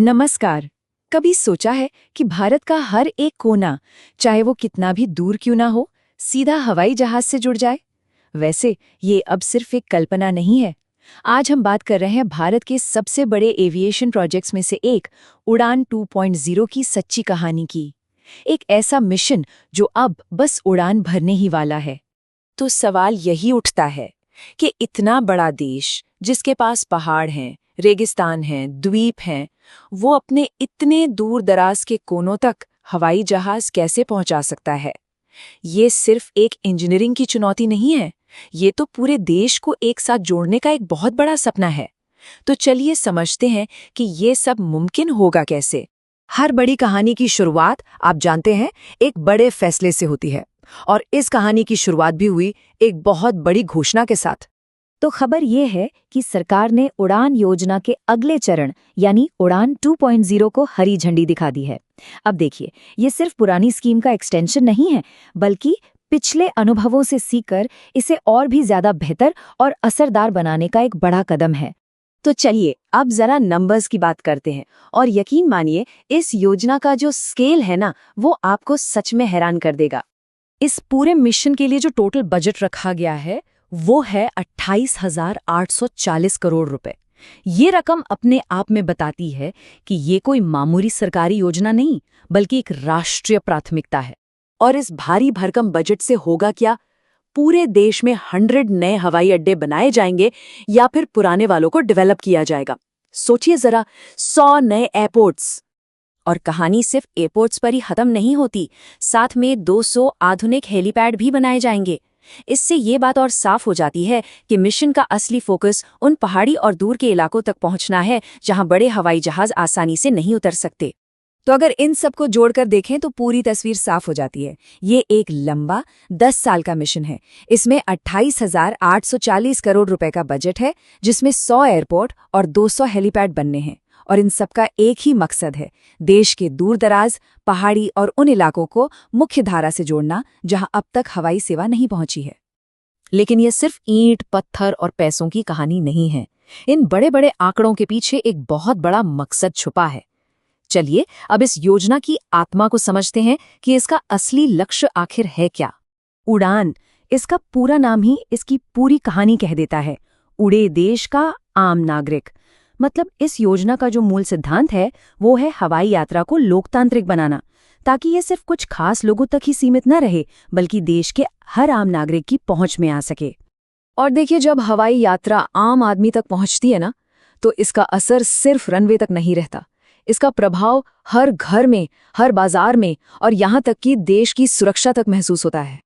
नमस्कार। कभी सोचा है कि भारत का हर एक कोना, चाहे वो कितना भी दूर क्यों ना हो, सीधा हवाई जहाज से जुड़ जाए? वैसे ये अब सिर्फ एक कल्पना नहीं है। आज हम बात कर रहे हैं भारत के सबसे बड़े एविएशन प्रोजेक्ट्स में से एक, उड़ान 2.0 की सच्ची कहानी की। एक ऐसा मिशन जो अब बस उड़ान भरने ही वाला है। तो सवाल यही उठता है कि इतना बड़ा देश, जिसके पास पहाड़ हैं, रेगिस्तान हैं, द्वीप हैं, वो अपने इतने दूर दराज के कोनों तक हवाई जहाज कैसे पहुंचा सकता है? ये सिर्फ एक इंजीनियरिंग की चुनौती नहीं है, ये तो पूरे देश को एक साथ जोड़ने का एक बहुत बड़ा सपना है। तो चलिए समझते हैं कि ये सब मुमकिन होगा कैसे। हर बड़ी कहानी की शुरुआत, आप जानते हैं, एक बड़े फैसले से होती है। और इस कहानी की शुरुआत भी हुई एक बहुत बड़ी घोषणा के साथ। तो खबर ये है कि सरकार ने उड़ान योजना के अगले चरण यानी उड़ान 2.0 को हरी झंडी दिखा दी है। अब देखिए, ये सिर्फ पुरानी स्कीम का एक्सटेंशन नहीं है, बल्कि पिछले अनुभवों से सीखकर इसे और भी ज्यादा बेहतर और असरदार बनाने का एक बड़ा कदम है। तो चलिए अब जरा नंबर्स की बात करते हैं, और यकीन मानिए इस योजना का जो स्केल है ना, वो आपको सच में हैरान कर देगा। इस पूरे मिशन के लिए जो टोटल बजट रखा गया है वो है 28,840 करोड़ रुपए। ये रकम अपने आप में बताती है कि ये कोई मामूली सरकारी योजना नहीं, बल्कि एक राष्ट्रीय प्राथमिकता है। और इस भारी भरकम बजट से होगा क्या? पूरे देश में 100 नए हवाई अड्डे बनाए जाएंगे या फिर पुराने वालों को डेवलप किया जाएगा। सोचिए जरा, 100 नए एयरपोर्ट्स। और कहानी सिर्फ एयरपोर्ट्स पर ही खत्म नहीं होती, साथ में 200 आधुनिक हेलीपैड भी बनाए जाएंगे। इससे ये बात और साफ हो जाती है कि मिशन का असली फोकस उन पहाड़ी और दूर के इलाकों तक पहुंचना है जहां बड़े हवाई जहाज आसानी से नहीं उतर सकते। तो अगर इन सबको जोड़कर देखें तो पूरी तस्वीर साफ हो जाती है। ये एक लंबा 10 साल का मिशन है। इसमें 28,840 करोड़ रुपए का बजट है, जिसमें 100 एयरपोर्ट और 200 हेलीपैड बनने हैं। और इन सबका एक ही मकसद है, देश के दूर दराज, पहाड़ी और उन इलाकों को मुख्य धारा से जोड़ना जहां अब तक हवाई सेवा नहीं पहुंची है। लेकिन ये सिर्फ ईंट, पत्थर और पैसों की कहानी नहीं है। इन बड़े बड़े आंकड़ों के पीछे एक बहुत बड़ा मकसद छुपा है। चलिए अब इस योजना की आत्मा को समझते हैं कि इसका असली लक्ष्य आखिर है क्या। उड़ान, इसका पूरा नाम ही इसकी पूरी कहानी कह देता है। उड़े देश का आम नागरिक। मतलब इस योजना का जो मूल सिद्धांत है वो है हवाई यात्रा को लोकतांत्रिक बनाना, ताकि ये सिर्फ कुछ खास लोगों तक ही सीमित न रहे, बल्कि देश के हर आम नागरिक की पहुंच में आ सके। और देखिए, जब हवाई यात्रा आम आदमी तक पहुंचती है ना, तो इसका असर सिर्फ रनवे तक नहीं रहता। इसका प्रभाव हर घर में, हर बाजार में और यहाँ तक कि देश की सुरक्षा तक महसूस होता है।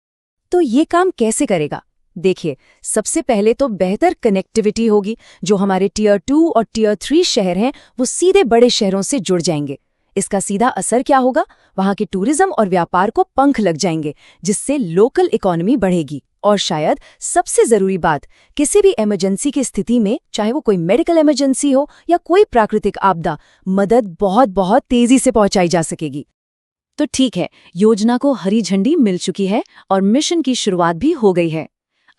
तो ये काम कैसे करेगा? देखिए, सबसे पहले तो बेहतर कनेक्टिविटी होगी। जो हमारे टियर 2 और टियर 3 शहर हैं, वो सीधे बड़े शहरों से जुड़ जाएंगे। इसका सीधा असर क्या होगा? वहाँ के टूरिज्म और व्यापार को पंख लग जाएंगे, जिससे लोकल इकोनॉमी बढ़ेगी। और शायद सबसे जरूरी बात, किसी भी इमरजेंसी की स्थिति में, चाहे वो कोई मेडिकल इमरजेंसी हो या कोई प्राकृतिक आपदा, मदद बहुत बहुत तेजी से पहुंचाई जा सकेगी। तो ठीक है, योजना को हरी झंडी मिल चुकी है और मिशन की शुरुआत भी हो गई है।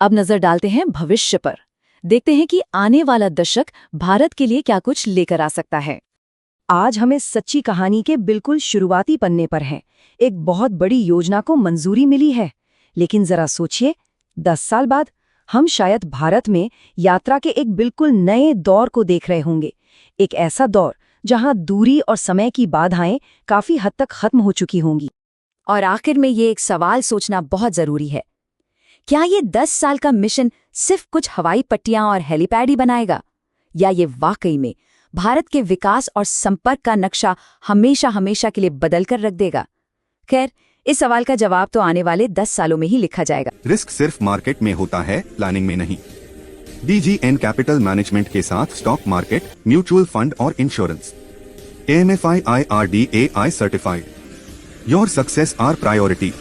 अब नजर डालते हैं भविष्य पर। देखते हैं कि आने वाला दशक भारत के लिए क्या कुछ लेकर आ सकता है। आज हमें सच्ची कहानी के बिल्कुल शुरुआती पन्ने पर हैं। एक बहुत बड़ी योजना को मंजूरी मिली है, लेकिन जरा सोचिए, 10 साल बाद हम शायद भारत में यात्रा के एक बिल्कुल नए दौर को देख रहे होंगे। एक ऐसा दौर जहां दूरी और समय की बाधाएं काफी हद तक खत्म हो चुकी होंगी। और आखिर में ये एक सवाल सोचना बहुत जरूरी है, क्या ये 10 साल का मिशन सिर्फ कुछ हवाई पट्टियां और हेलीपैड ही बनाएगा, या ये वाकई में भारत के विकास और संपर्क का नक्शा हमेशा हमेशा के लिए बदल कर रख देगा? खैर, इस सवाल का जवाब तो आने वाले 10 सालों में ही लिखा जाएगा। रिस्क सिर्फ मार्केट में होता है, प्लानिंग में नहीं। DGN कैपिटल मैनेजमेंट के साथ स्टॉक मार्केट, म्यूचुअल फंड और insurance. AMFI IRDAI certified. Your success are priority.